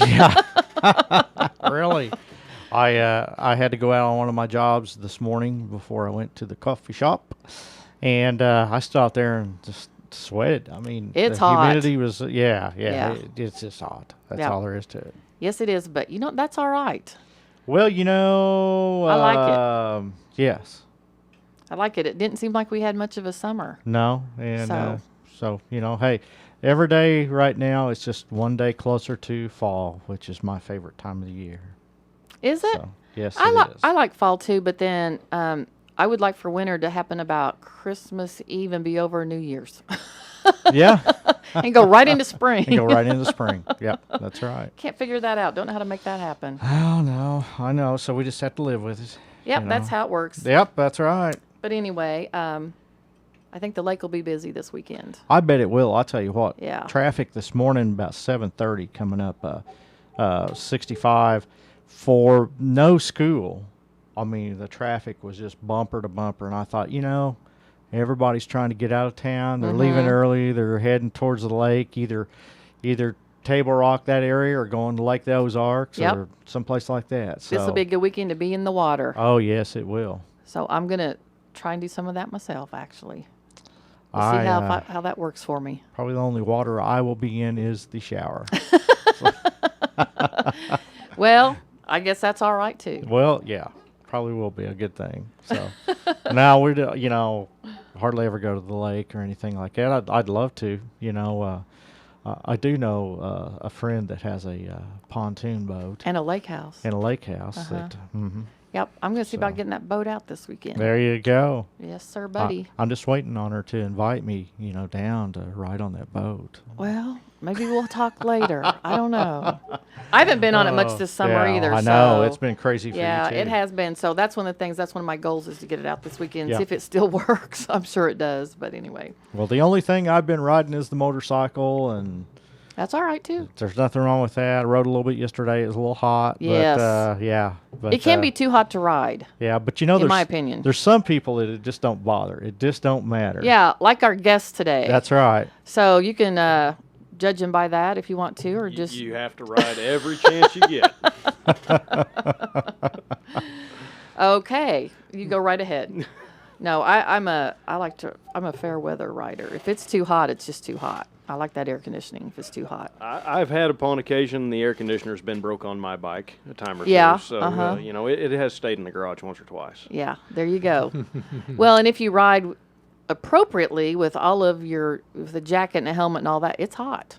Yeah. Really. I had to go out on one of my jobs this morning before I went to the coffee shop, and I stood out there and just sweated. I mean, It's the hot. humidity was yeah. Yeah. It's just hot. That's Yeah. all there is to it. Yes, it is, but that's all right. Well, I like it. Yes. I like it. It didn't seem like we had much of a summer. No, and So. so hey, every day right now it's just one day closer to fall, which is my favorite time of the year. Is it? So, yes, I it is. I like fall too, but then I would like for winter to happen about Christmas Eve and be over New Year's. Yeah. And go right into spring. And go right into spring. Yep, that's right. Can't figure that out. Don't know how to make that happen. Oh no, I know. So we just have to live with it. Yep, you that's know. how it works. Yep, that's right. But anyway, I think the lake will be busy this weekend. I bet it will. I'll tell you what. Yeah. Traffic this morning about 7:30 coming up, 65 for no school. I mean, the traffic was just bumper to bumper, and I thought, everybody's trying to get out of town. They're leaving early. They're heading towards the lake, either Table Rock, that area, or going to Lake the Ozarks or someplace like that. So This will be a good weekend to be in the water. Oh yes, it will. So I'm gonna try and do some of that myself. Actually, we'll see how that works for me. Probably the only water I will be in is the shower. Well, I guess that's all right too. Well, yeah, probably will be a good thing. So now we hardly ever go to the lake or anything like that. I'd love to. I do know a friend that has a pontoon boat And a lake house. and a lake house. That, Yep, I'm gonna see So. about getting that boat out this weekend. There you go. Yes, sir, buddy. I'm just waiting on her to invite me, down to ride on that boat. Well, maybe we'll talk later. I don't know. I haven't been on it much this summer Yeah, either. I know. so- It's been crazy for Yeah, you, too. it has been. So that's one of the things. That's one of my goals is to get it out this weekend. Yeah. See if it still works. I'm sure it does. But anyway, Well, the only thing I've been riding is the motorcycle, and that's all right too. there's nothing wrong with that. I rode a little bit yesterday. It was a little hot. Yes. But, yeah. But, It can be too hot to ride. Yeah, but in there's, my opinion. there's some people that it just don't bother. It just don't matter. Yeah, like our guest today. That's right. So you can judge him by that if you want to, or just You have to ride every chance you get. okay. You go right ahead. No, I'm a fair weather rider. If it's too hot, it's just too hot. I like that air conditioning if it's too hot. I've had upon occasion the air conditioner's been broke on my bike a time or Yeah, two. So, it has stayed in the garage once or twice. Yeah, there you go. Well, and if you ride appropriately with all of with the jacket and a helmet and all that, it's hot.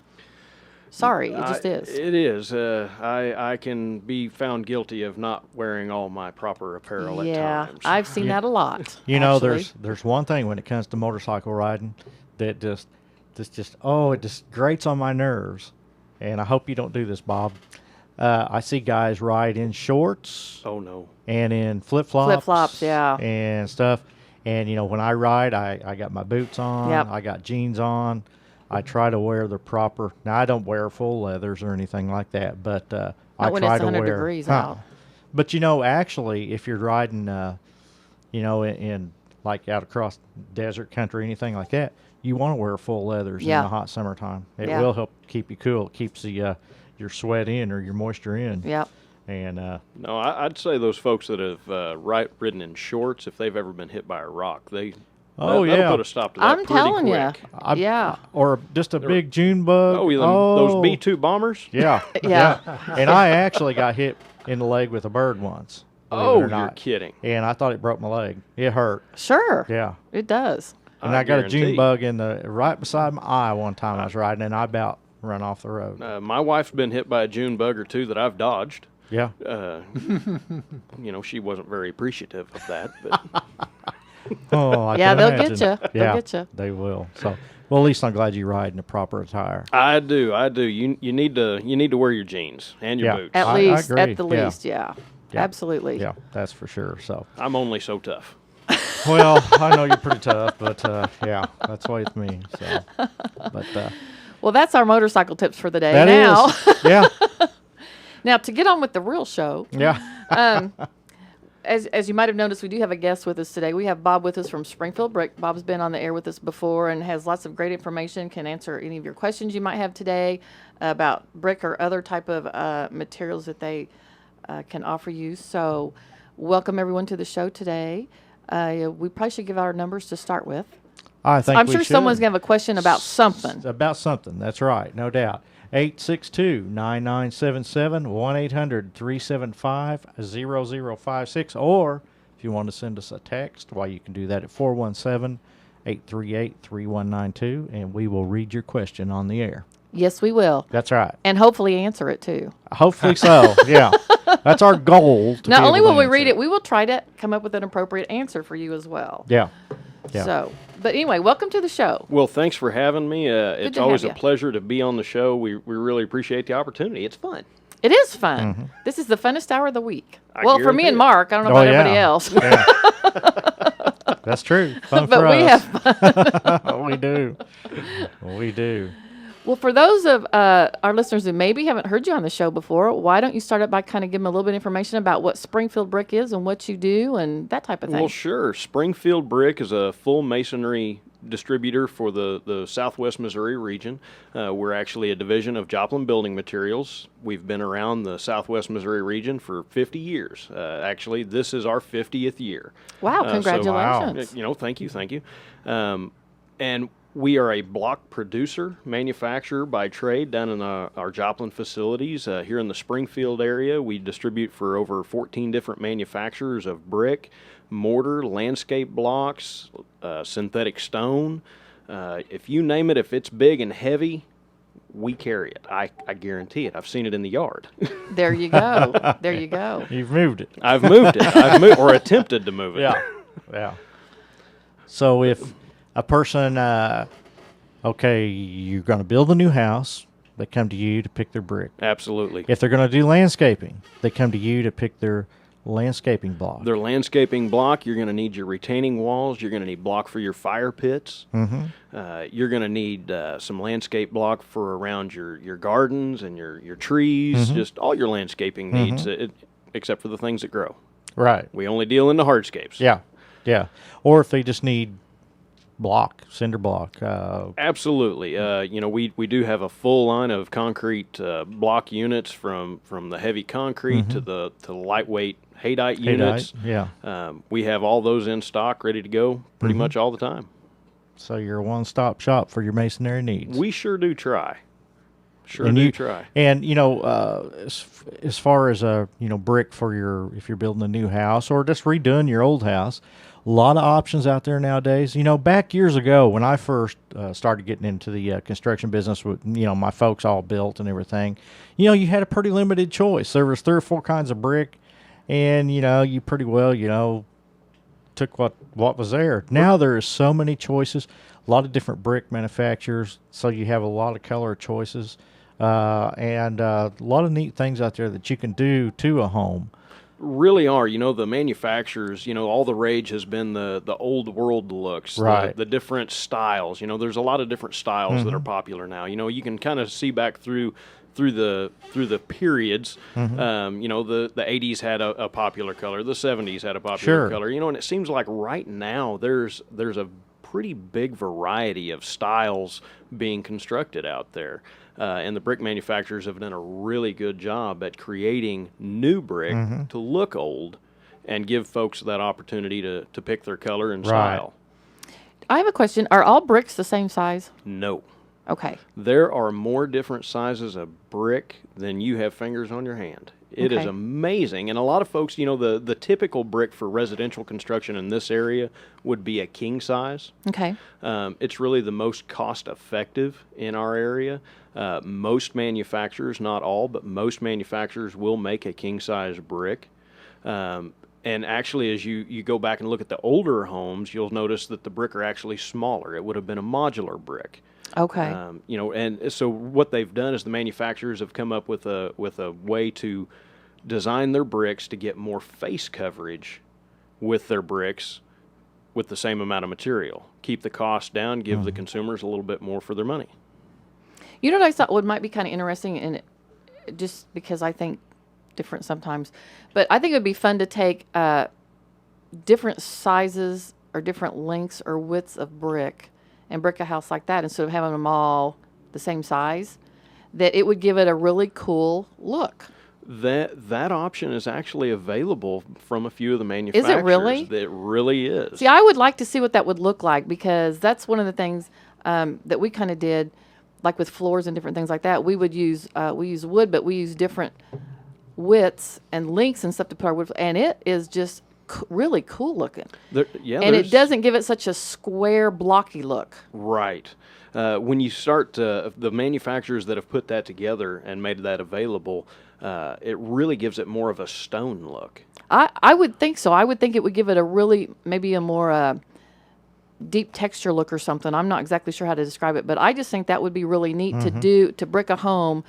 Sorry, it just is. It is. I can be found guilty of not wearing all my proper apparel at times. I've seen that a lot. There's actually. one thing when it comes to motorcycle riding that it just grates on my nerves. And I hope you don't do this, Bob. I see guys ride in shorts. Oh, no. And in flip-flops. Flip-flops, yeah. And stuff. And, when I ride, I got my boots on. Yep. I got jeans on. I try to wear the proper. Now, I don't wear full leathers or anything like that, but I when try it's to 100 wear. degrees out. But actually, if you're riding, in like out across desert country, anything like that, you want to wear full leathers in Yeah. the hot summertime. It Yeah. will help keep you cool. It keeps your sweat in or your moisture in. Yep. And No, I'd say those folks that have ridden in shorts, if they've ever been hit by a rock, that'll put a stop to that I'm pretty telling you. quick. Yeah. or just a big June bug. Those B-2 bombers? Yeah. Yeah. And I actually got hit in the leg with a bird once. believe it Oh, or you're not. kidding. And I thought it broke my leg. It hurt. Sure. Yeah. It does. And I got a June guarantee. bug in right beside my eye one time I was riding, and I about run off the road. My wife's been hit by a June bug or two that I've dodged. Yeah. She wasn't very appreciative of that. But Oh, I Yeah, can they'll imagine. get you. They'll Yeah, get you. they will. So, well, at least I'm glad you ride in the proper attire. I do. You need to wear your jeans and your Yeah. boots. At I least. agree. At the Yeah. least, yeah. Yeah. Absolutely. Yeah, that's for sure. So, I'm only so tough. well, I know you're pretty tough, but yeah, that's the way it's me. So, but Well, that's our motorcycle tips for the day. that now, is, yeah, now to get on with the real show, yeah. as you might have noticed, we do have a guest with us today. We have Bob with us from Springfield Brick. Bob's been on the air with us before and has lots of great information, can answer any of your questions you might have today about brick or other type of materials that they can offer you. So welcome everyone to the show today. We probably should give out our numbers to start with. I think I'm we sure should. someone's going to have a question about something. About something, that's right, no doubt. 862-9977, 1-800-375-0056. Or if you want to send us a text, you can do that at 417-838-3192, and we will read your question on the air. Yes, we will. That's right. And hopefully answer it too. Hopefully so, yeah. That's our goal. Not only will we read it, we will try to come up with an appropriate answer for you as well. Yeah. Yeah. So, but anyway, welcome to the show. Well, thanks for having me. It's to always have a you. pleasure to be on the show. We really appreciate the opportunity. It's fun. It is fun. This is the funnest hour of the week. I Well, for me guarantee and it. Mark, I don't know about everybody else. Yeah. That's true. Fun But for we us. have fun. We do. We do. Well, for those of our listeners who maybe haven't heard you on the show before, why don't you start up by kind of giving them a little bit of information about what Springfield Brick is and what you do and that type of thing? Well, sure. Springfield Brick is a full masonry distributor for the Southwest Missouri region. We're actually a division of Joplin Building Materials. We've been around the Southwest Missouri region for 50 years. Actually, this is our 50th year. Wow, So, congratulations. thank you. And we are a block producer, manufacturer by trade down in our Joplin facilities. Here in the Springfield area, we distribute for over 14 different manufacturers of brick, mortar, landscape blocks, synthetic stone. If you name it, if it's big and heavy, we carry it. I guarantee it. I've seen it in the yard. There you go. There you go. You've moved it. I've moved it. Or attempted to move it. Yeah. Yeah. So if a person, you're going to build a new house, they come to you to pick their brick. Absolutely. If they're going to do landscaping, they come to you to pick their landscaping block. Their landscaping block, you're going to need your retaining walls. You're going to need block for your fire pits. You're going to need some landscape block for around your gardens and your trees, just all your landscaping needs, except for the things that grow. Right. We only deal in the hardscapes. Yeah. Yeah. Or if they just need cinder block. Absolutely. We do have a full line of concrete block units from the heavy concrete to the lightweight haydite units. Yeah. We have all those in stock, ready to go pretty much all the time. So you're a one-stop shop for your masonry needs. We sure do try. Try. And as far as brick for if you're building a new house or just redoing your old house, a lot of options out there nowadays. Back years ago when I first started getting into the construction business, with my folks all built and everything, you had a pretty limited choice. There was 3 or 4 kinds of brick, and you pretty well took what was there. Now there is so many choices, a lot of different brick manufacturers, so you have a lot of color choices, and a lot of neat things out there that you can do to a home. Really are. The manufacturers, all the rage has been the old world looks, right. the different styles. There's a lot of different styles that are popular now. You can kind of see back through the periods. The 80s had a popular color, the 70s had a popular color. And it seems like right now there's a pretty big variety of styles being constructed out there. And the brick manufacturers have done a really good job at creating new brick to look old and give folks that opportunity to pick their color and style. I have a question. Are all bricks the same size? No. Okay. There are more different sizes of brick than you have fingers on your hand. It is Okay. amazing. And a lot of folks, the typical brick for residential construction in this area would be a king size. Okay. It's really the most cost effective in our area. Most manufacturers, not all, but most manufacturers will make a king size brick. And actually, as you go back and look at the older homes, you'll notice that the brick are actually smaller. It would have been a modular brick. Okay. And so what they've done is the manufacturers have come up with a way to design their bricks to get more face coverage with their bricks with the same amount of material. Keep the cost down, give the consumers a little bit more for their money. You know what I thought might be kind of interesting, and just because I think different sometimes. But I think it would be fun to take different sizes or different lengths or widths of brick and brick a house like that instead of having them all the same size, that it would give it a really cool look. That option is actually available from a few of the manufacturers. really? It really is. See, I would like to see what that would look like, because that's one of the things that we kind of did, like with floors and different things like that. We would use wood, but we use different widths and lengths and stuff to put our wood, and it is just really cool looking. And it doesn't give it such a square, blocky look. Right. When you start the manufacturers that have put that together and made that available, it really gives it more of a stone look. I would think so. I would think it would give it a really, maybe a more deep texture look or something. I'm not exactly sure how to describe it, but I just think that would be really neat to brick a home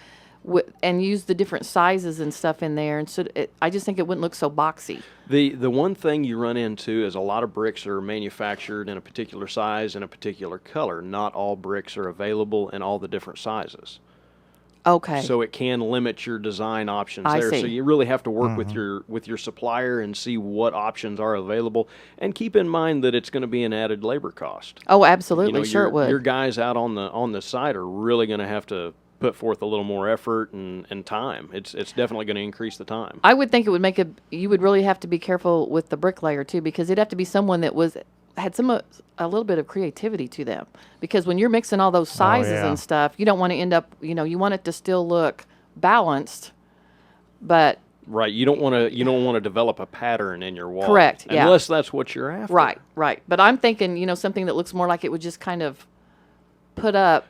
and use the different sizes and stuff in there. And so I just think it wouldn't look so boxy. The one thing you run into is a lot of bricks are manufactured in a particular size and a particular color. Not all bricks are available in all the different sizes. Okay. So it can limit your design options I there. see. So you really have to work with your supplier and see what options are available, and keep in mind that it's going to be an added labor cost. Oh, absolutely. You know, Sure, it would. Your guys out on the site are really going to have to put forth a little more effort and time. It's definitely going to increase the time. I would think it would you would really have to be careful with the bricklayer too, because it'd have to be someone that had a little bit of creativity to them, because when you're mixing all those sizes and stuff, you don't want to end up, you want it to still look balanced, but right, you don't want to develop a pattern in your wall. Correct, yeah. Unless that's what you're after. Right. But I'm thinking, something that looks more like it would just kind of put up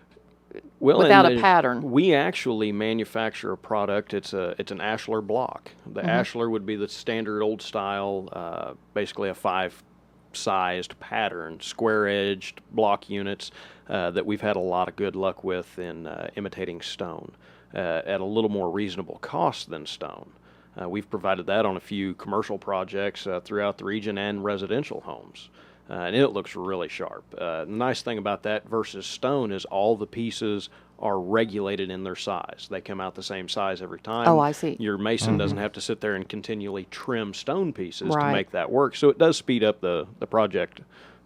without a pattern. We actually manufacture a product. It's an ashlar block. The ashlar would be the standard old style, basically a 5-sized pattern, square-edged block units that we've had a lot of good luck with in imitating stone at a little more reasonable cost than stone. We've provided that on a few commercial projects throughout the region and residential homes. And it looks really sharp. The nice thing about that versus stone is all the pieces are regulated in their size. They come out the same size every time. Oh, I see. Your mason doesn't have to sit there and continually trim stone pieces to Right. make that work. So it does speed up the project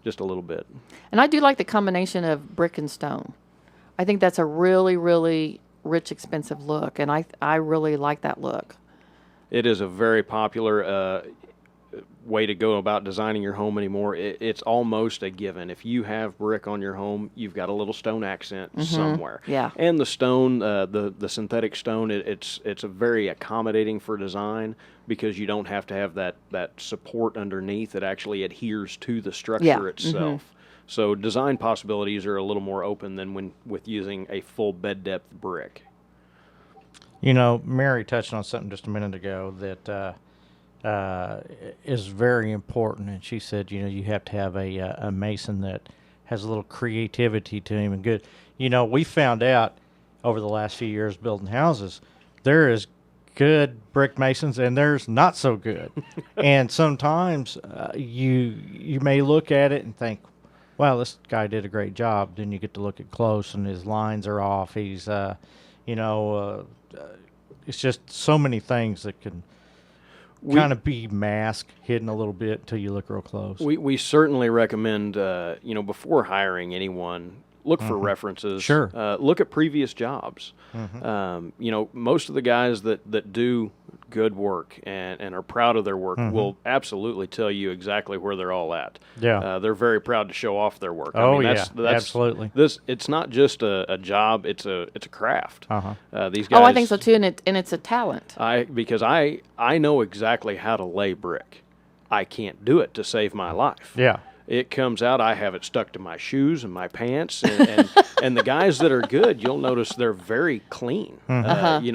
just a little bit. And I do like the combination of brick and stone. I think that's a really, really rich, expensive look, and I really like that look. It is a very popular way to go about designing your home anymore. It's almost a given. If you have brick on your home, you've got a little stone accent somewhere. Yeah. And the stone, the synthetic stone, it's a very accommodating for design, because you don't have to have that support underneath. It actually adheres to the structure itself. So design possibilities are a little more open than with using a full bed depth brick. Mary touched on something just a minute ago that is very important, and she said, you have to have a mason that has a little creativity to him and good. We found out over the last few years building houses, there is good brick masons and there's not so good. And sometimes you may look at it and think, wow, this guy did a great job. Then you get to look at close and his lines are off. He's, it's just so many things that can kind of be masked, hidden a little bit until you look real close. We certainly recommend, before hiring anyone, look for references. Sure. Look at previous jobs. Most of the guys that do good work and are proud of their work will absolutely tell you exactly where they're all at. Yeah. They're very proud to show off their work. That's absolutely. It's not just a job, it's a craft. These guys. Oh, I think so too, and it's a talent. Because I know exactly how to lay brick. I can't do it to save my life. Yeah. It comes out, I have it stuck to my shoes and my pants, and the guys that are good, you'll notice they're very clean. It's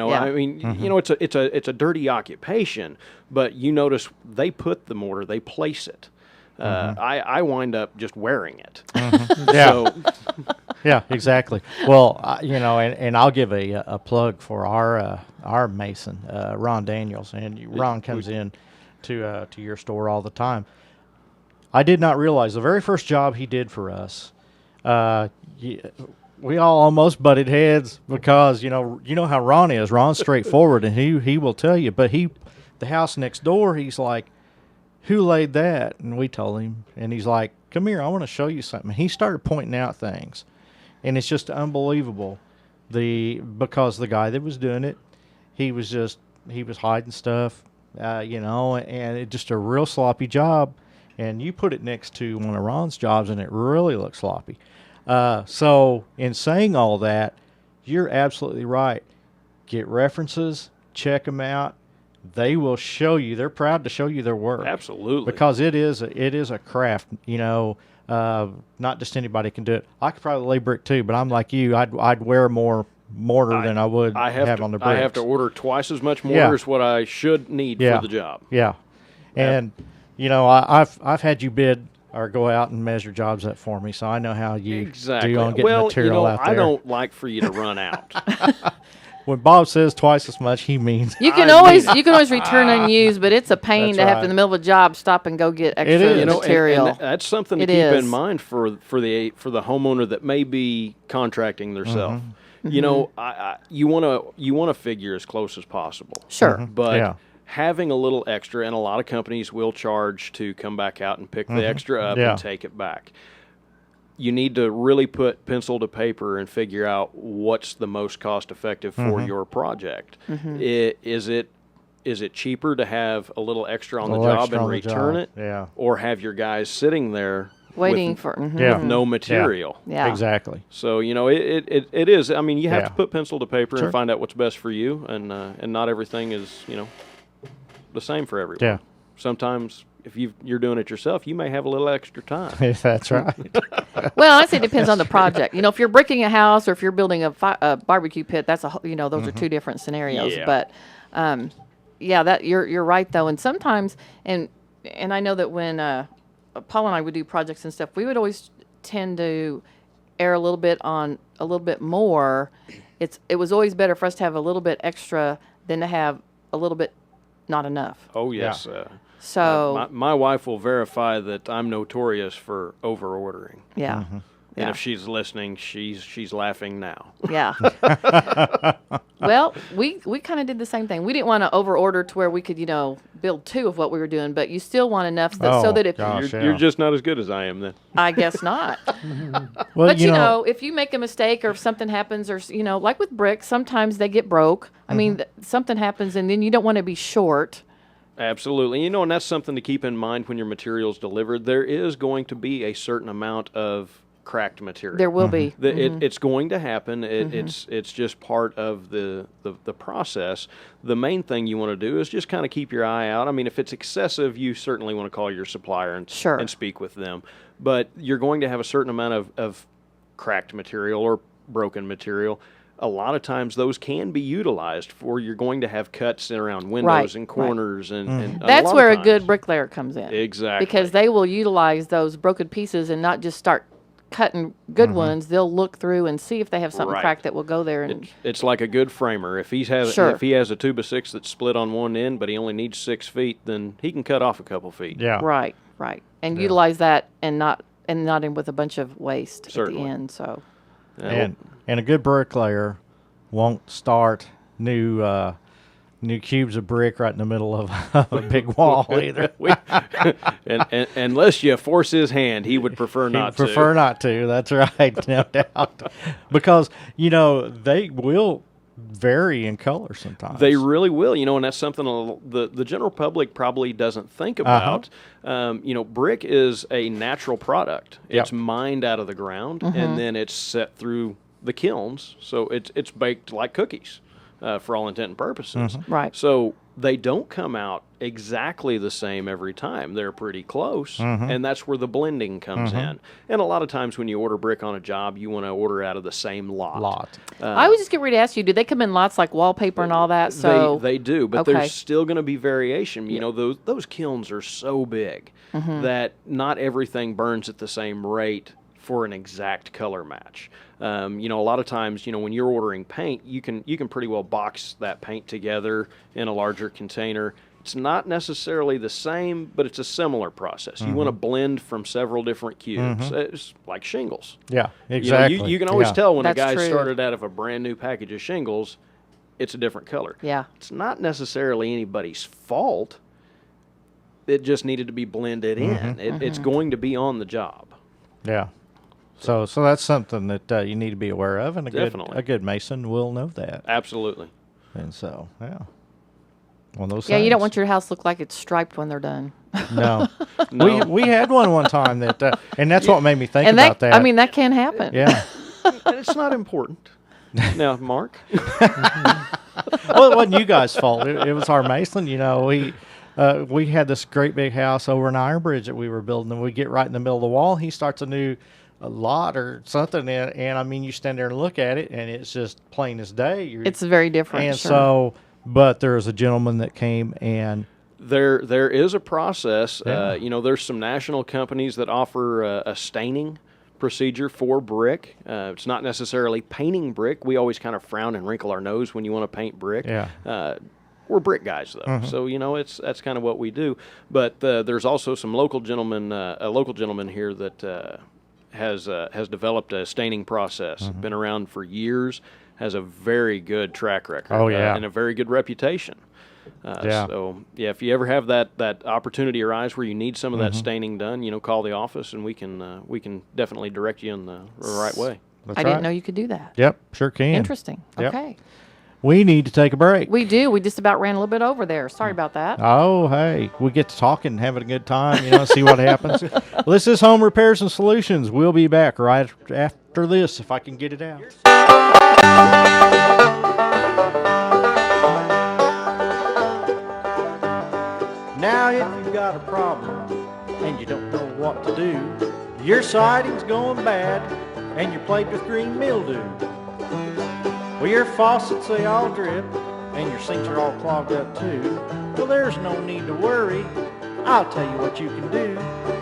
a dirty occupation, but you notice they put the mortar, they place it. I wind up just wearing it. Yeah. So, yeah, exactly. Well, and I'll give a plug for our mason, Ron Daniels, and Ron comes in to your store all the time. I did not realize the very first job he did for us, we all almost butted heads because you know how Ron is. Ron's straightforward, and he will tell you. But the house next door, he's like, "Who laid that?" And we told him, and he's like, "Come here, I want to show you something." He started pointing out things, and it's just unbelievable. Because the guy that was doing it, he was hiding stuff, and it just a real sloppy job. And you put it next to one of Ron's jobs, and it really looks sloppy. So in saying all that, you're absolutely right. Get references, check them out. They will show you. They're proud to show you their work. Absolutely. Because it is a craft. Not just anybody can do it. I could probably lay brick too, but I'm like you. I'd wear more mortar than I would have on the bricks. I have to order twice as much mortar as what I should need for the job. Yeah, and I've had you bid or go out and measure jobs up for me, so I know how you do on getting material out there. I don't like for you to run out. When Bob says twice as much, he means you can always return unused, but it's a pain to have to, in the middle of a job, stop and go get extra material. And that's something to keep in mind for the homeowner that may be contracting themselves. Mm-hmm. You want to figure as close as possible. Sure, but having a little extra, and a lot of companies will charge to come back out and pick the extra up and take it back. You need to really put pencil to paper and figure out what's the most cost effective for your project. Is it cheaper to have a little extra on the job and return it, or have your guys sitting there waiting with no material? Yeah, exactly. So it is. I mean, you have to put pencil to paper and find out what's best for you, and not everything is the same for everyone. Yeah. Sometimes if you're doing it yourself, you may have a little extra time. That's right. Well, I'd say it depends on the project. If you're bricking a house or if you're building a barbecue pit, that's those are two different scenarios. Yeah. But that you're right though. And sometimes, and I know that when Paul and I would do projects and stuff, we would always tend to err a little bit more. It was always better for us to have a little bit extra than to have a little bit not enough. Oh yes. So my wife will verify that I'm notorious for over ordering. Yeah. And if she's listening, she's laughing now. Yeah. Well, we kind of did the same thing. We didn't want to over order to where we could, build two of what we were doing, but you still want enough so that if you're just not as good as I am then. I guess not. Well, but if you make a mistake or if something happens or like with bricks, sometimes they get broke. I mean, something happens and then you don't want to be short. Absolutely. And that's something to keep in mind when your material's delivered. There is going to be a certain amount of cracked material. There will be. It's going to happen. It's just part of the process. The main thing you want to do is just kind of keep your eye out. I mean, if it's excessive, you certainly want to call your supplier and speak with them. But you're going to have a certain amount of cracked material or broken material. A lot of times those can be utilized for you're going to have cuts around windows and corners and that's where a good bricklayer comes in. Exactly. Because they will utilize those broken pieces and not just start cutting good ones. They'll look through and see if they have something cracked that will go there. And it's like a good framer. If he has a 2x6 that's split on one end, but he only needs 6 feet, then he can cut off a couple feet. Yeah. Right. And utilize that and not in with a bunch of waste at the end. So. And a good bricklayer won't start new cubes of brick right in the middle of a big wall either. and unless you force his hand, he would prefer not to. Prefer not to. That's right, no doubt. Because they will vary in color sometimes. They really will, and that's something the general public probably doesn't think about. Brick is a natural product. It's mined out of the ground, and then it's set through the kilns, so it's baked like cookies for all intent and purposes. Right. So they don't come out exactly the same every time. They're pretty close, and that's where the blending comes in. And a lot of times when you order brick on a job, you want to order out of the same lot. I was just getting ready to ask you, do they come in lots like wallpaper and all that? So they do, but there's still going to be variation. Those kilns are so big that not everything burns at the same rate for an exact color match. A lot of times, when you're ordering paint, you can pretty well box that paint together in a larger container It's not necessarily the same, but it's a similar process. You want to blend from several different cubes. It's like shingles. Yeah, exactly. You can always tell when a That's guy true. started out of a brand new package of shingles, it's a different color. Yeah. It's not necessarily anybody's fault. It just needed to be blended in. It's going to be on the job. Yeah. So that's something that you need to be aware of, and Definitely. a good mason will know that. Absolutely. And so, yeah. One of those Yeah, you don't things. want your house to look like it's striped when they're done. No. No. We had one time that, and that's what made me think And about that. I mean, that can happen. yeah. And it's not important. Now, Mark. Well, it wasn't you guys' fault. It was our mason. You know, we had this great big house over an iron bridge that we were building, and we get right in the middle of the wall. He starts a new lot or something, and I mean, you stand there and look at it, and it's just plain as day. It's very different. And sure. so, but there was a gentleman that came and. There is a process. Yeah. There's some national companies that offer a staining procedure for brick. It's not necessarily painting brick. We always kind of frown and wrinkle our nose when you want to paint brick. Yeah. We're brick guys, though, so that's kind of what we do. But there's also some local gentleman, a local gentleman here that has developed a staining process. Been around for years, has a very good track record. Oh, yeah. And a very good reputation. Yeah. So yeah, if you ever have that opportunity arise where you need some of that staining done, call the office and we can definitely direct you in the right way. That's I right. didn't know you could do that. Yep, sure can. Interesting. Yep. Okay. We need to take a break. We do. We just about ran a little bit over there. Sorry about that. Oh, hey, we get to talking and having a good time, see what happens. Well, this is Home Repairs and Solutions. We'll be back right after this, if I can get it out. Now, if you've got a problem and you don't know what to do, your siding's going bad and you're plagued with green mildew. Well, your faucets, they all drip, and your sinks are all clogged up too. Well, there's no need to worry. I'll tell you what you can do.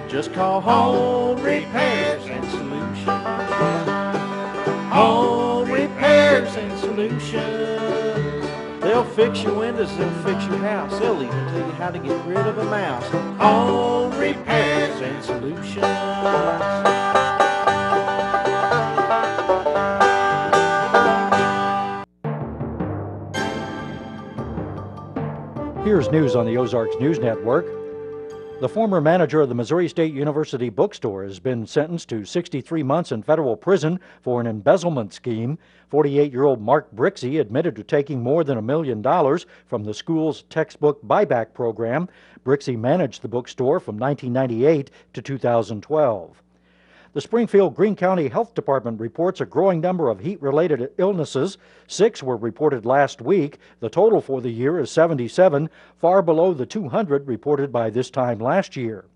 Just call Home Repairs and Solutions. Home Repairs and Solutions. They'll fix your windows, they'll fix your house. They'll even tell you how to get rid of a mouse. Home Repairs and Solutions. Here's news on the Ozarks News Network. The former manager of the Missouri State University bookstore has been sentenced to 63 months in federal prison for an embezzlement scheme. 48-year-old Mark Brixey admitted to taking more than $1 million from the school's textbook buyback program. Brixey managed the bookstore from 1998 to 2012. The Springfield Greene County Health Department reports a growing number of heat-related illnesses. 6 were reported last week. The total for the year is 77, far below the 200 reported by this time last year.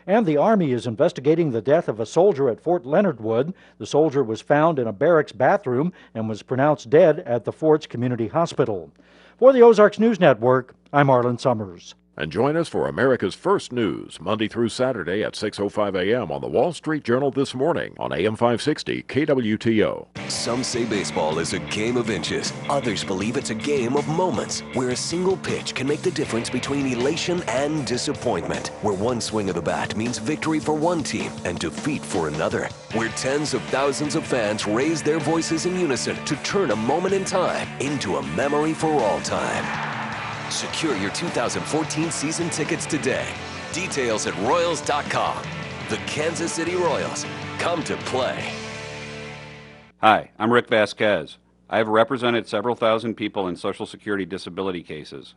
And the Army is investigating the death of a soldier at Fort Leonard Wood. The soldier was found in a barracks bathroom and was pronounced dead at the fort's community hospital. For the Ozarks News Network, I'm Arlen Summers. And join us for America's First News, Monday through Saturday at 6:05 a.m. on the Wall Street Journal this morning on AM 560 KWTO. Some say baseball is a game of inches. Others believe it's a game of moments, where a single pitch can make the difference between elation and disappointment, where one swing of the bat means victory for one team and defeat for another, where tens of thousands of fans raise their voices in unison to turn a moment in time into a memory for all time. Secure your 2014 season tickets today. Details at Royals.com. The Kansas City Royals come to play. Hi, I'm Rick Vasquez. I have represented several thousand people in Social Security disability cases.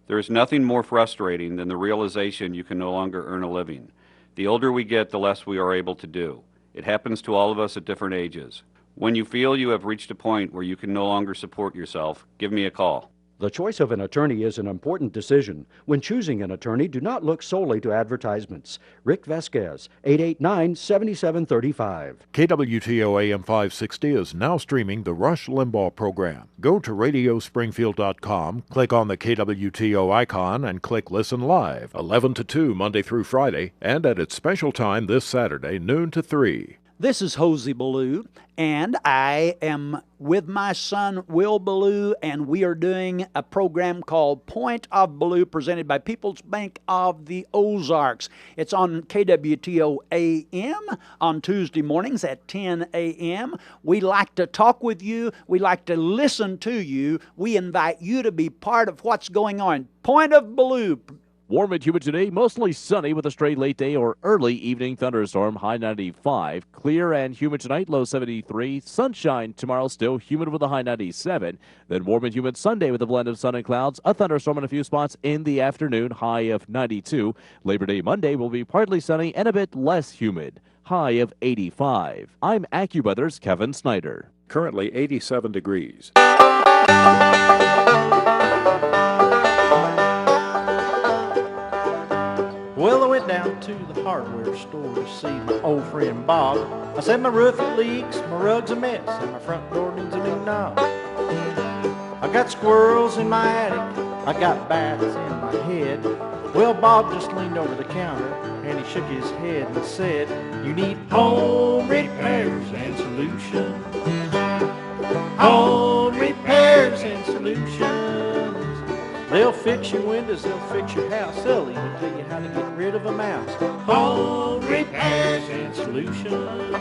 There is nothing more frustrating than the realization you can no longer earn a living. The older we get, the less we are able to do. It happens to all of us at different ages. When you feel you have reached a point where you can no longer support yourself, give me a call. The choice of an attorney is an important decision. When choosing an attorney, do not look solely to advertisements. Rick Vasquez, 889-7735. KWTO AM 560 is now streaming the Rush Limbaugh program. Go to radiospringfield.com, click on the KWTO icon, and click Listen Live, 11 to 2 Monday through Friday, and at its special time this Saturday, noon to 3. This is Hosey Ballou, and I am with my son, Will Ballou, and we are doing a program called Point of Ballou, presented by People's Bank of the Ozarks. It's on KWTO AM on Tuesday mornings at 10 a.m. We like to talk with you. We like to listen to you. We invite you to be part of what's going on. Point of Ballou. Warm and humid today, mostly sunny with a stray late day or early evening thunderstorm, high 95. Clear and humid tonight, low 73. Sunshine tomorrow, still humid with a high 97. Then warm and humid Sunday with a blend of sun and clouds. A thunderstorm in a few spots in the afternoon, high of 92. Labor Day Monday will be partly sunny and a bit less humid, high of 85. I'm AccuWeather's Kevin Snyder. Currently 87 degrees. Well, I went down to the hardware store to see my old friend Bob. I said my roof it leaks, my rug's a mess, and my front door needs a new knob. I got squirrels in my attic, I got bats in my head. Well, Bob just leaned over the counter and he shook his head and said, "You need home repairs and solutions. Home repairs and solutions. They'll fix your windows, they'll fix your house, they'll even tell you how to get rid of a mouse. Home repairs and solutions."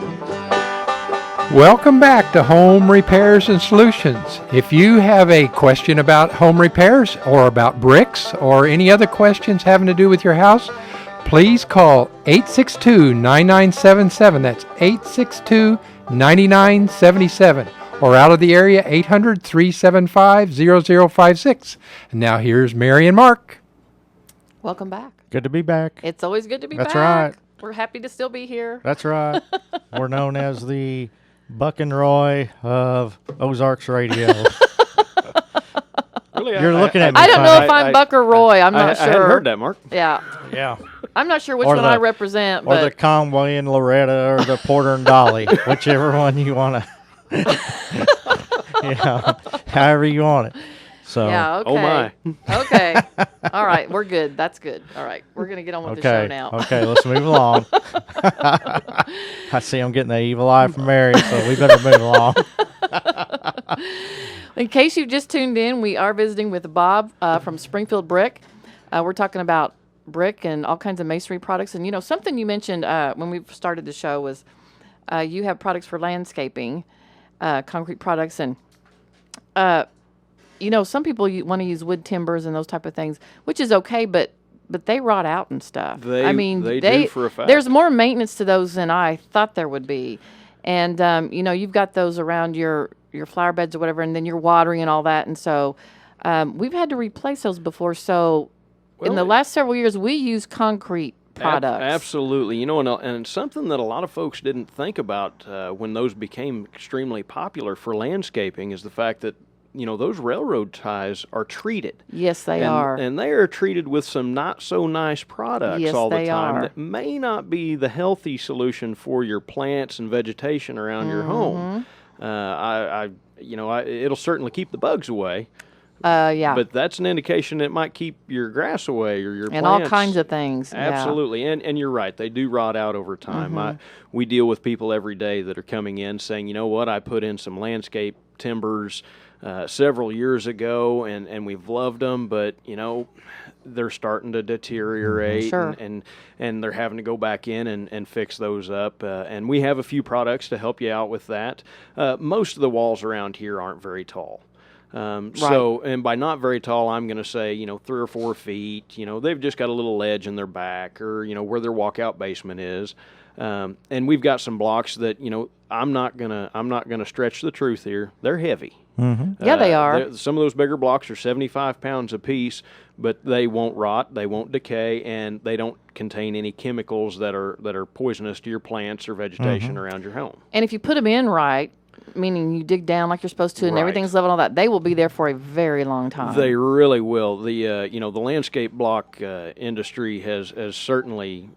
Welcome back to Home Repairs and Solutions. If you have a question about home repairs or about bricks or any other questions having to do with your house, please call 862-9977. That's 862-9977. Or out of the area, 800-375-0056. And now here's Mary and Mark. Welcome back. Good to be back. It's always good to be That's back. right. We're happy to still be here. That's right. We're known as the Buck and Roy of Ozarks Radio. Really, You're looking at me. I don't know if I'm Buck or Roy. I'm not sure. I hadn't heard that, Mark. Yeah. Yeah. I'm not sure which Or one the- I represent, Or but the Conway and Loretta or the Porter and Dolly, whichever one you want to. Yeah, however you want it. So yeah, okay. Oh, my. Okay. All right, we're good. That's good. All right, we're going to get on with the show now. Okay, let's move along. I see I'm getting the evil eye from Mary, so we better move along. In case you've just tuned in, we are visiting with Bob from Springfield Brick. We're talking about brick and all kinds of masonry products. And, you know, something you mentioned when we started the show was you have products for landscaping, concrete products. And, you know, some people want to use wood timbers and those type of things, which is okay, but they rot out and stuff. They do for a fact. There's more maintenance to those than I thought there would be. And, you know, you've got those around your flower beds or whatever, and then you're watering and all that. And so we've had to replace those before. So in the last several years, we use concrete products. Absolutely. You know, and something that a lot of folks didn't think about when those became extremely popular for landscaping is the fact that, you know, those railroad ties are treated. Yes, they are. And they are treated with some not so nice products Yes, all the they time are. that may not be the healthy solution for your plants and vegetation around your home. It'll certainly keep the bugs away. Yeah. But that's an indication it might keep your grass away or your and plants. all kinds of things. Absolutely. And you're right. They do rot out over time. We deal with people every day that are coming in saying, you know what, I put in some landscape timbers several years ago and we've loved them, but, you know, they're starting to deteriorate Sure. and they're having to go back in and fix those up. And we have a few products to help you out with that. Most of the walls around here aren't very tall. So, and by not very tall, I'm going to say, you know, 3 or 4 feet, you know, they've just got a little ledge in their back or, you know, where their walkout basement is. And we've got some blocks that, you know, I'm not going to stretch the truth here. They're heavy. Mm-hmm. Yeah, they are. Some of those bigger blocks are 75 pounds apiece, but they won't rot, they won't decay, and they don't contain any chemicals that are poisonous to your plants or vegetation around your home. And if you put them in right, meaning you dig down like you're supposed to and Right. everything's level and all that, they will be there for a very long time. They really will. The the landscape block industry has certainly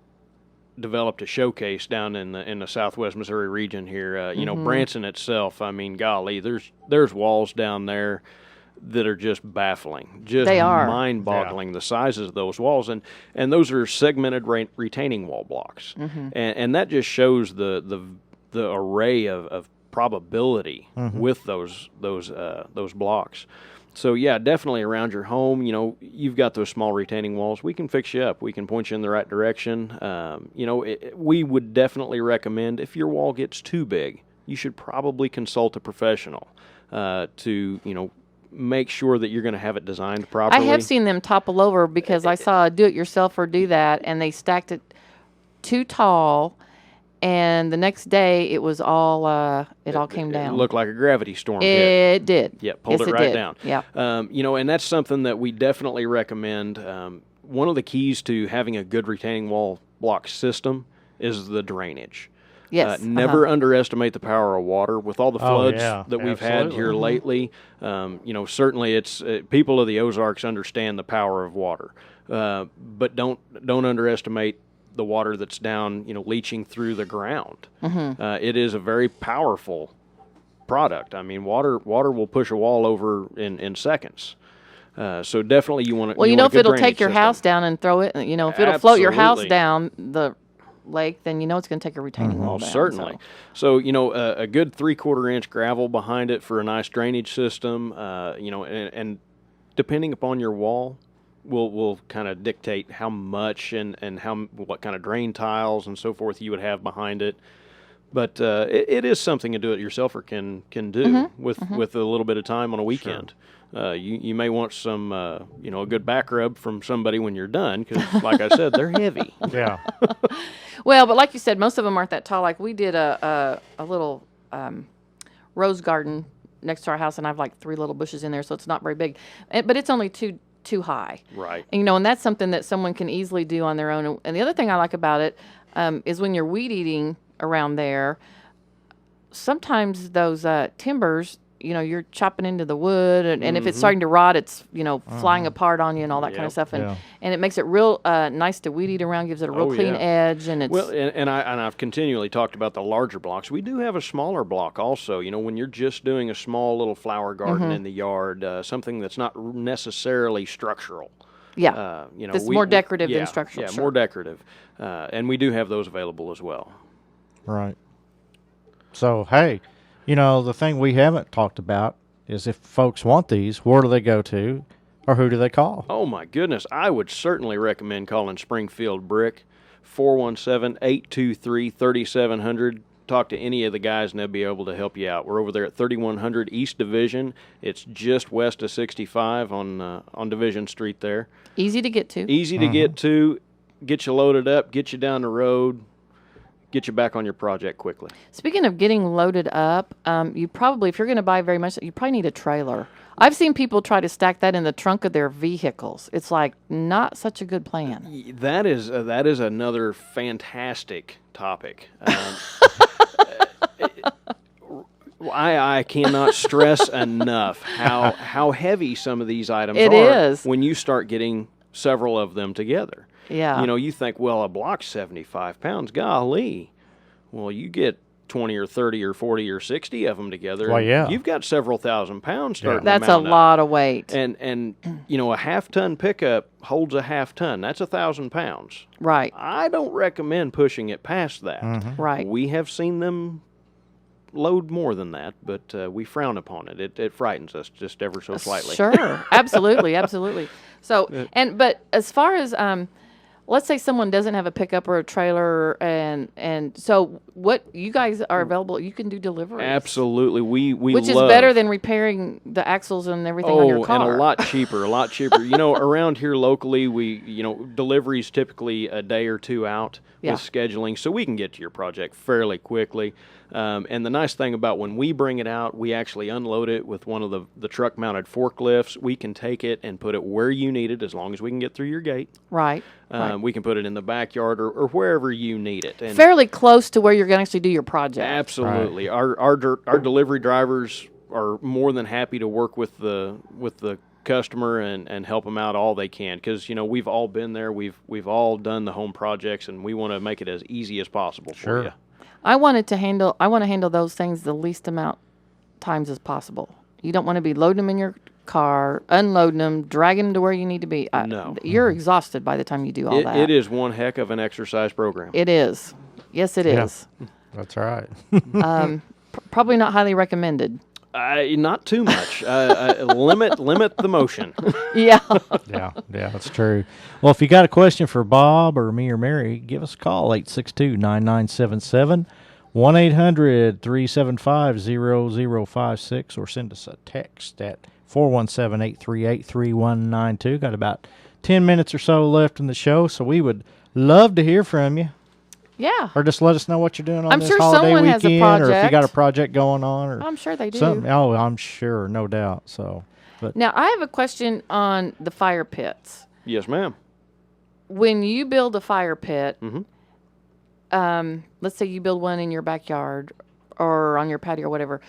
developed a showcase down in the Southwest Missouri region here. You know, Branson itself. I mean, golly, there's walls down there that are just baffling, just They are. mind-boggling. The sizes of those walls, and those are segmented retaining wall blocks, and that just shows the the array of probability Mm-hmm. with those blocks. So yeah, definitely around your home, you've got those small retaining walls. We can fix you up. We can point you in the right direction. We would definitely recommend, if your wall gets too big, you should probably consult a professional to make sure that you're going to have it designed properly. I have seen them topple over because I saw a do-it-yourselfer do that, and they stacked it too tall. And the next day, it was all it all came down. It looked like a gravity storm hit. It did. Yeah, pulled Yes, it right did. down. Yeah. And that's something that we definitely recommend. One of the keys to having a good retaining wall block system is the drainage. Yes. Never underestimate the power of water. With all the floods that we've had absolutely. here lately, certainly it's people of the Ozarks understand the power of water, but don't underestimate the water that's down, leaching through the ground. It is a very powerful product. I mean, water will push a wall over in seconds. So definitely you want to. Well, if it'll take your house down and throw it, if it'll float your house Absolutely. down the lake, then it's going to take a retaining wall down. Certainly. So, a good 3/4 inch gravel behind it for a nice drainage system, and depending upon your wall, will kind of dictate how much and what kind of drain tiles and so forth you would have behind it. But it is something a do-it-yourselfer can do with a little bit of time on a weekend. Sure. You may want some a good back rub from somebody when you're done, because like I said, they're heavy. Yeah. Well, but like you said, most of them aren't that tall. Like we did a little rose garden next to our house, and I have like 3 little bushes in there, so it's not very big, but it's only too high. Right. And, and that's something that someone can easily do on their own. And the other thing I like about it is when you're weed eating around there, sometimes those timbers, you're chopping into the wood, and if it's starting to rot, it's, flying apart on you and all that kind of stuff. And and it makes it real nice to weed eat around, gives it a real clean edge. And it's well, and I've continually talked about the larger blocks. We do have a smaller block also. When you're just doing a small little flower garden in the yard, something that's not necessarily structural. Yeah. It's more decorative than structural. Yeah, sure. more decorative. And we do have those available as well. Right. So, hey, the thing we haven't talked about is if folks want these, where do they go to or who do they call? Oh, my goodness. I would certainly recommend calling Springfield Brick, 417-823-3700. Talk to any of the guys, and they'll be able to help you out. We're over there at 3100 East Division. It's just west of 65 on Division Street there. Easy to get to. Easy to get to, get you loaded up, get you down the road, get you back on your project quickly. Speaking of getting loaded up, you probably, if you're going to buy very much, you probably need a trailer. I've seen people try to stack that in the trunk of their vehicles. It's like not such a good plan. That is another fantastic topic. I cannot stress enough how heavy some of these items It are is. when you start getting several of them together. Yeah. You think, well, a block's 75 pounds. Golly. Well, you get 20 or 30 or 40 or 60 of them together. Well, yeah. You've got several thousand pounds starting to That's a mount up. lot of weight. And a half-ton pickup holds a half-ton. That's 1,000 pounds. Right. I don't recommend pushing it past that. Right. We have seen them load more than that, but we frown upon it. It frightens us just ever so slightly. Sure. Absolutely. Absolutely. So, but as far as, let's say someone doesn't have a pickup or a trailer, and so what you guys are available, you can do deliveries. Absolutely. We Which love, is better than repairing the axles and everything on your car. and a lot cheaper, around here locally, we, deliveries typically a day or two out with scheduling, so we can get to your project fairly quickly. And the nice thing about when we bring it out, we actually unload it with one of the truck-mounted forklifts. We can take it and put it where you need it, as long as we can get through your gate. Right. We can put it in the backyard or wherever you need it. And fairly close to where you're going to actually do your project. absolutely. Our delivery drivers are more than happy to work with the customer and help them out all they can, because we've all been there. We've all done the home projects, and we want to make it as easy as possible for you. I want to handle those things the least amount times as possible. You don't want to be loading them in your car, unloading them, dragging them to where you need to be. No. You're exhausted by the time you do all that. It is one heck of an exercise program. It is. Yes, it is. That's right. Probably not highly recommended. Not too much. Limit the motion. Yeah. Yeah, that's true. Well, if you got a question for Bob or me or Mary, give us a call, 862-9977, 1-800-375-0056, or send us a text at 417-838-3192. Got about 10 minutes or so left in the show, so we would love to hear from you. Yeah. Or just let us know what you're doing on I'm this sure holiday someone weekend, has a or if you got a project. project going on, or I'm sure they do. something. Oh, I'm sure, no doubt. So, but Now, I have a question on the fire pits. Yes, ma'am. When you build a fire pit, Mm-hmm. let's say you build one in your backyard or on your patio or whatever,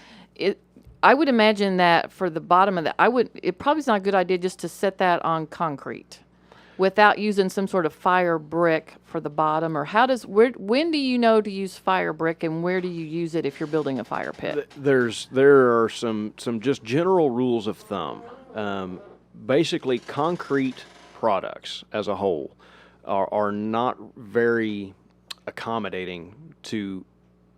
I would imagine that for the bottom of that, it probably is not a good idea just to set that on concrete without using some sort of fire brick for the bottom. Or when do you know to use fire brick, and where do you use it if you're building a fire pit? There are some just general rules of thumb. Basically, concrete products as a whole are not very accommodating to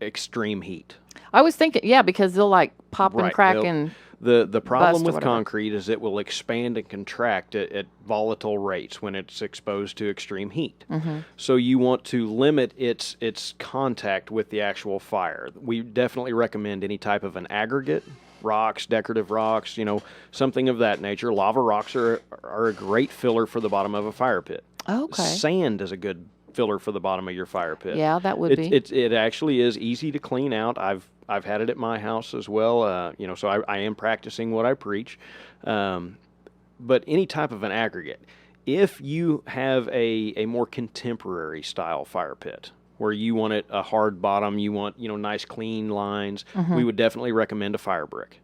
extreme heat. I was thinking, yeah, because they'll like pop and Right. crack They'll- and The problem bust or with whatever. concrete is it will expand and contract at volatile rates when it's exposed to extreme heat. Mm-hmm. So you want to limit its contact with the actual fire. We definitely recommend any type of an aggregate, rocks, decorative rocks, something of that nature. Lava rocks are a great filler for the bottom of a fire pit. Okay. Sand is a good filler for the bottom of your fire pit. Yeah, that would be. It actually is easy to clean out. I've had it at my house as well. So I am practicing what I preach. But any type of an aggregate, if you have a more contemporary style fire pit where you want it a hard bottom, you want nice clean lines, we would definitely recommend a fire brick.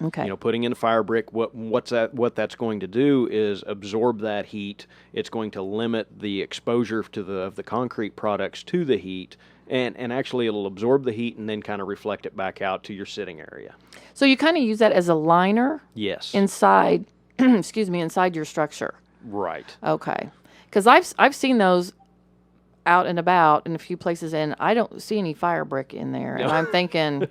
Okay. Putting in a fire brick, what that's going to do is absorb that heat. It's going to limit the exposure of the concrete products to the heat, and actually it'll absorb the heat and then kind of reflect it back out to your sitting area. So you kind of use that as a liner Yes. inside, inside your structure. Right. Okay. Because I've seen those out and about in a few places, and I don't see any fire brick in there. And I'm thinking,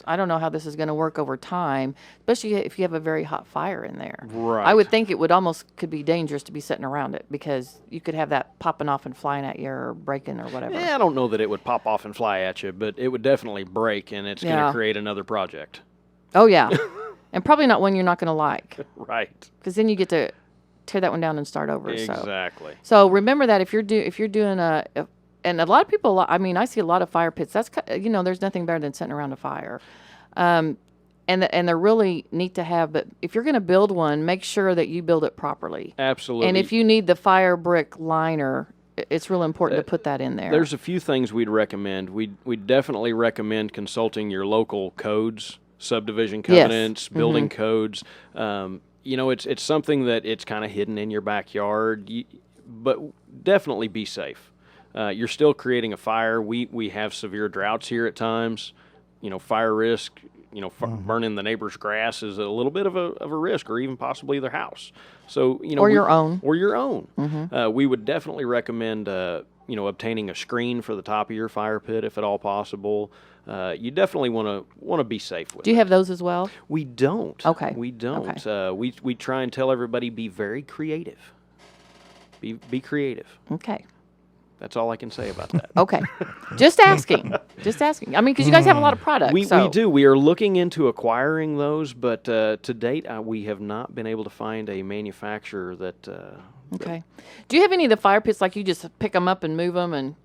I don't know how this is going to work over time, especially if you have a very hot fire in there. Right. I would think it would could be dangerous to be sitting around it, because you could have that popping off and flying at you or breaking or whatever. I don't know that it would pop off and fly at you, but it would definitely break, and it's going to create another project. Oh, yeah. And probably not one you're not going to like, Right. because then you get to tear that one down and start over. Exactly. So remember that if you're doing and a lot of people, I mean, I see a lot of fire pits. That's there's nothing better than sitting around a fire, and they're really neat to have. But if you're going to build one, make sure that you build it properly. Absolutely. And if you need the fire brick liner, it's real important to put that in there. There's a few things we'd recommend. We'd definitely recommend consulting your local codes, subdivision covenants, building codes. It's something that it's kind of hidden in your backyard, but definitely be safe. You're still creating a fire. We have severe droughts here at times. Fire risk, burning the neighbor's grass is a little bit of a risk, or even possibly their house. So, or your own. Or your own. We would definitely recommend, obtaining a screen for the top of your fire pit if at all possible. You definitely want to be safe with it. Do you have those as well? We don't. Okay. We don't. Okay. We try and tell everybody, be very creative. Be creative. Okay. That's all I can say about that. Okay. Just asking. I mean, because you guys have a lot of products. We do. We are looking into acquiring those, but to date, we have not been able to find a manufacturer that. Okay. Do you have any of the fire pits, like you just pick them up and move them, and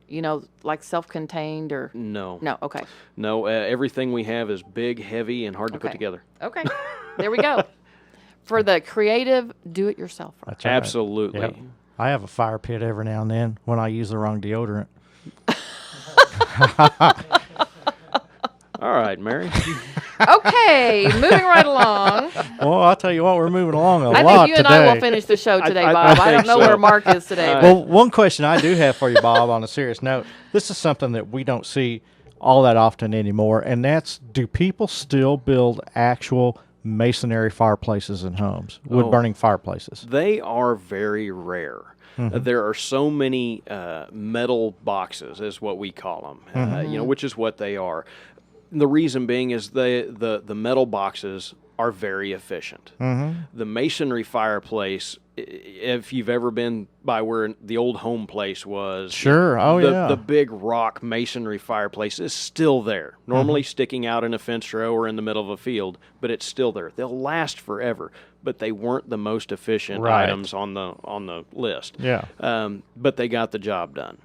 like self-contained, or? No. No. Okay. No. Everything we have is big, heavy, and hard to put together. Okay. There we go. For the creative, do-it-yourself. That's right. Absolutely. Yep. I have a fire pit every now and then when I use the wrong deodorant. All right, Mary. Okay, moving right along. Well, I'll tell you what, we're moving along a I lot think you and today. I will finish the show today, I Bob. I don't think know so. where Mark is today. but- Well, one question I do have for you, Bob, on a serious note. This is something that we don't see all that often anymore, and that's, do people still build actual masonry fireplaces in homes, wood burning fireplaces? They are very rare. There are so many metal boxes, is what we call them, which is what they are. The reason being is the metal boxes are very efficient. The masonry fireplace, if you've ever been by where the old home place was, Sure. the big rock masonry fireplace is still there, normally sticking out in a fence row or in the middle of a field, but it's still there. They'll last forever, but they weren't the most efficient items on the list. Yeah. But they got the job done.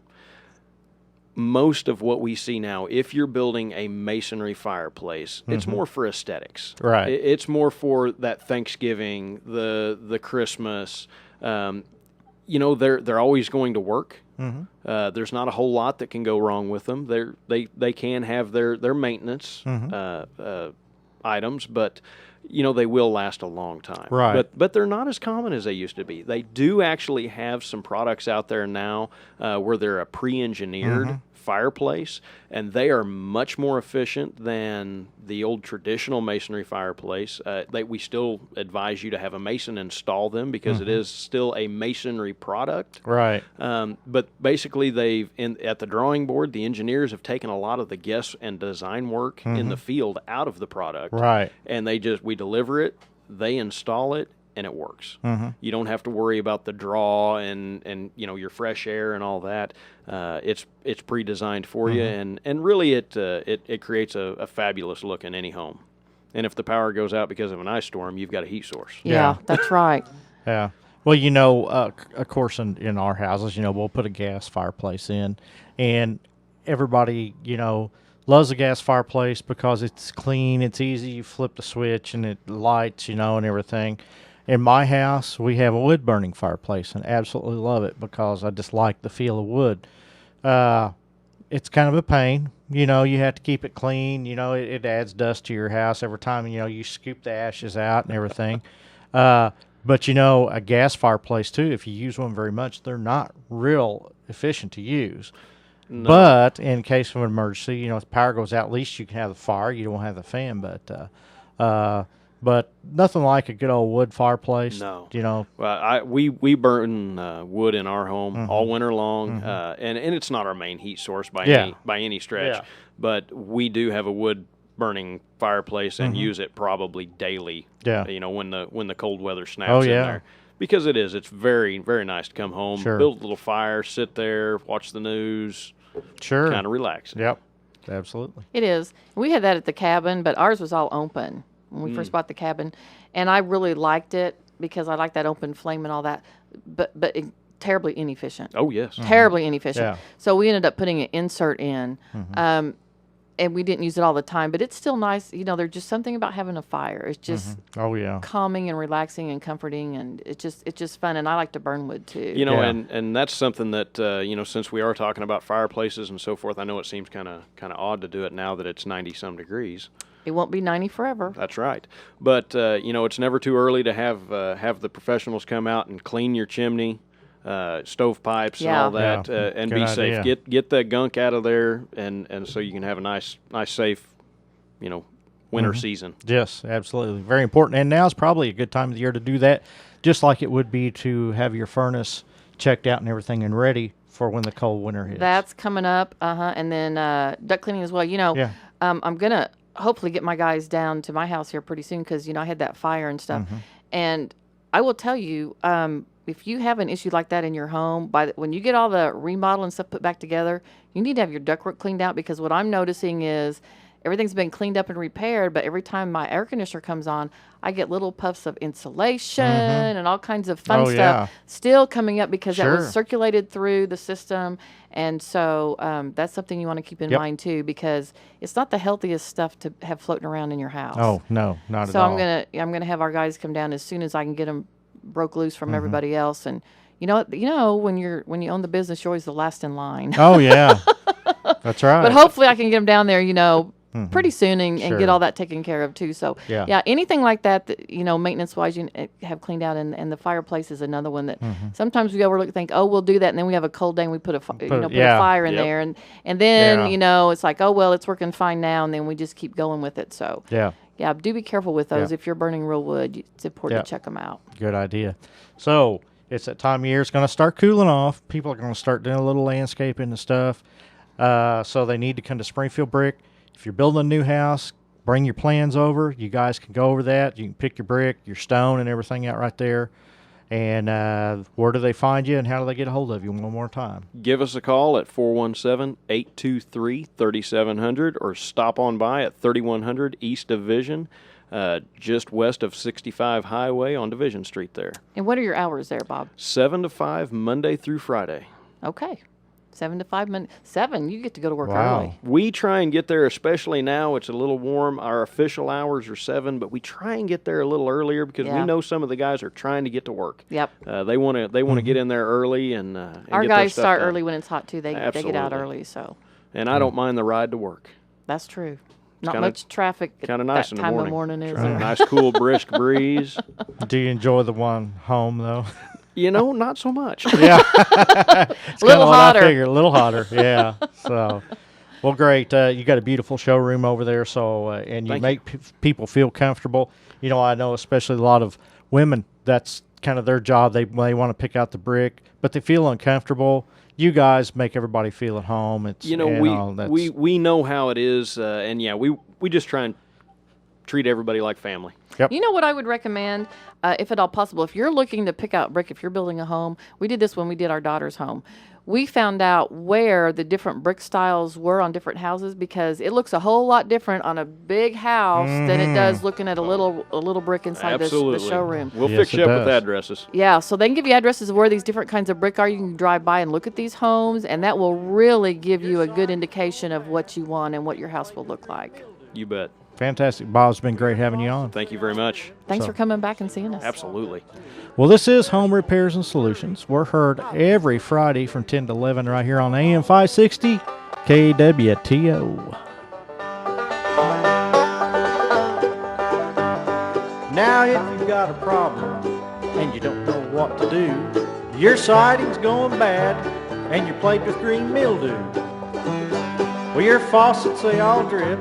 Most of what we see now, if you're building a masonry fireplace, it's more for aesthetics. Right. It's more for that Thanksgiving, the Christmas. They're always going to work. There's not a whole lot that can go wrong with them. They can have their maintenance items, but they will last a long time. Right. But they're not as common as they used to be. They do actually have some products out there now where they're a pre-engineered fireplace, and they are much more efficient than the old traditional masonry fireplace. We still advise you to have a mason install them because it is still a masonry product. Right. But basically, at the drawing board, the engineers have taken a lot of the guess and design work in the field out of the product. Right. And we deliver it, they install it, and it works. You don't have to worry about the draw and your fresh air and all that. It's pre-designed for you, and really it creates a fabulous look in any home. And if the power goes out because of an ice storm, you've got a heat source. Yeah, that's right. Yeah. Well, of course, in our houses, we'll put a gas fireplace in, and everybody, loves a gas fireplace because it's clean, it's easy. You flip the switch and it lights, and everything. In my house, we have a wood burning fireplace and absolutely love it because I just like the feel of wood. It's kind of a pain. You have to keep it clean. It adds dust to your house every time, you scoop the ashes out and everything. But, a gas fireplace, too, if you use one very much, they're not real efficient to use. No. But in case of an emergency, if the power goes out, at least you can have the fire. You don't have the fan, but nothing like a good old wood fireplace. No. Well, we burn wood in our home all winter long, and it's not our main heat source by any stretch. Yeah. But we do have a wood burning fireplace and use it probably daily. Yeah. When the cold weather snaps in there. Because it's very, very nice to come home, build a little fire, sit there, watch the news. Sure. Kind of relax. Yep. Absolutely. It is. We had that at the cabin, but ours was all open when we first bought the cabin, and I really liked it because I like that open flame and all that, but terribly inefficient. Oh, yes. Terribly inefficient. Yeah. So we ended up putting an insert in, and we didn't use it all the time, but it's still nice. There's just something about having a fire. It's just calming and relaxing and comforting, and it's just fun, and I like to burn wood too. And that's something that, since we are talking about fireplaces and so forth, I know it seems kind of odd to do it now that it's 90-some degrees. It won't be 90 forever. That's right. But, it's never too early to have the professionals come out and clean your chimney, stovepipes and all that, and be safe. Get that gunk out of there, and so you can have a nice safe, winter season. Yes, absolutely. Very important. And now's probably a good time of the year to do that, just like it would be to have your furnace checked out and everything and ready for when the cold winter hits. That's coming up. And then duct cleaning as well. I'm going to hopefully get my guys down to my house here pretty soon because, I had that fire and stuff. And I will tell you, if you have an issue like that in your home, when you get all the remodel and stuff put back together, you need to have your ductwork cleaned out because what I'm noticing is everything's been cleaned up and repaired, but every time my air conditioner comes on, I get little puffs of insulation and all kinds of fun stuff still coming up because that was circulated through the system. And so that's something you want to keep in mind too, because it's not the healthiest stuff to have floating around in your house. Oh, no, not at all. So I'm gonna have our guys come down as soon as I can get them broke loose from everybody else. And when you own the business, you're always the last in line. Oh yeah, that's right. But hopefully I can get them down there, pretty soon and get all that taken care of too. So anything like that, maintenance wise, you have cleaned out, and the fireplace is another one that sometimes we overlook, think, oh, we'll do that, and then we have a cold day and we put a fire in there, and then it's like, oh well, it's working fine now, and then we just keep going with it. So Yeah, do be careful with those. Yeah. If you're burning real wood, it's important Yeah. to check them out. Good idea. So it's that time of year. It's going to start cooling off. People are going to start doing a little landscaping and stuff. So they need to come to Springfield Brick. If you're building a new house, bring your plans over. You guys can go over that. You can pick your brick, your stone, and everything out right there. And where do they find you, and how do they get a hold of you one more time? Give us a call at 417-823-3700 or stop on by at 3100 East Division, just west of 65 Highway on Division Street there. And what are your hours there, Bob? 7 to 5, Monday through Friday. Okay. 7 to 5 minutes. 7, you get to go to work Wow. early. We try and get there, especially now. It's a little warm. Our official hours are 7, but we try and get there a little earlier because Yeah. we know some of the guys are trying to get to work. Yep. They want to get in there early and Our get their guys stuff start done. early when it's hot, too. They get out Absolutely. early, so And I don't mind the ride to work. that's true. Not kinda- much traffic at Kind of nice that in the time morning. of morning, is Right. there? Nice, cool, brisk breeze. Do you enjoy the one home, though? You know, not so much. Yeah. It's A little kinda what I hotter. figured, a little hotter, yeah. So, well, great. You got a beautiful showroom over there, so and you Thank make people feel comfortable. You know, I know especially a lot of women, that's kind of their job. They want to pick out the brick, but they feel uncomfortable. You guys make everybody feel at home. It's You know, we know how it is, and yeah, we just try and treat everybody like family. Yep. You know what I would recommend, if at all possible, if you're looking to pick out brick, if you're building a home, we did this when we did our daughter's home. We found out where the different brick styles were on different houses because it looks a whole lot different on a big house than it does looking at a little brick inside the Absolutely. showroom. We'll Yes, fix you it up with does. addresses. Yeah, so they can give you addresses of where these different kinds of brick are. You can drive by and look at these homes, and that will really give you a good indication of what you want and what your house will look like. You bet. Fantastic. Bob, it's been great having you on. Thank you very much. Thanks So- for coming back and seeing us. Absolutely. Well, this is Home Repairs and Solutions. We're heard every Friday from 10 to 11 right here on AM 560 KWTO. Now, if you've got a problem and you don't know what to do, your siding's going bad and you're plagued with green mildew. Well, your faucets, they all drip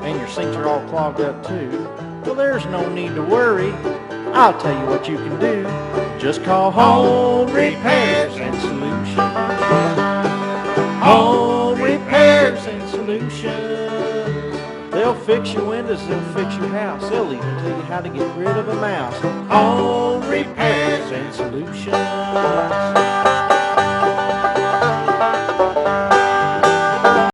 and your sinks are all clogged up too. Well, there's no need to worry. I'll tell you what you can do. Just call Home Repairs and Solutions. Home Repairs and Solutions. They'll fix your windows, they'll fix your house. They'll even tell you how to get rid of a mouse. Home Repairs and Solutions.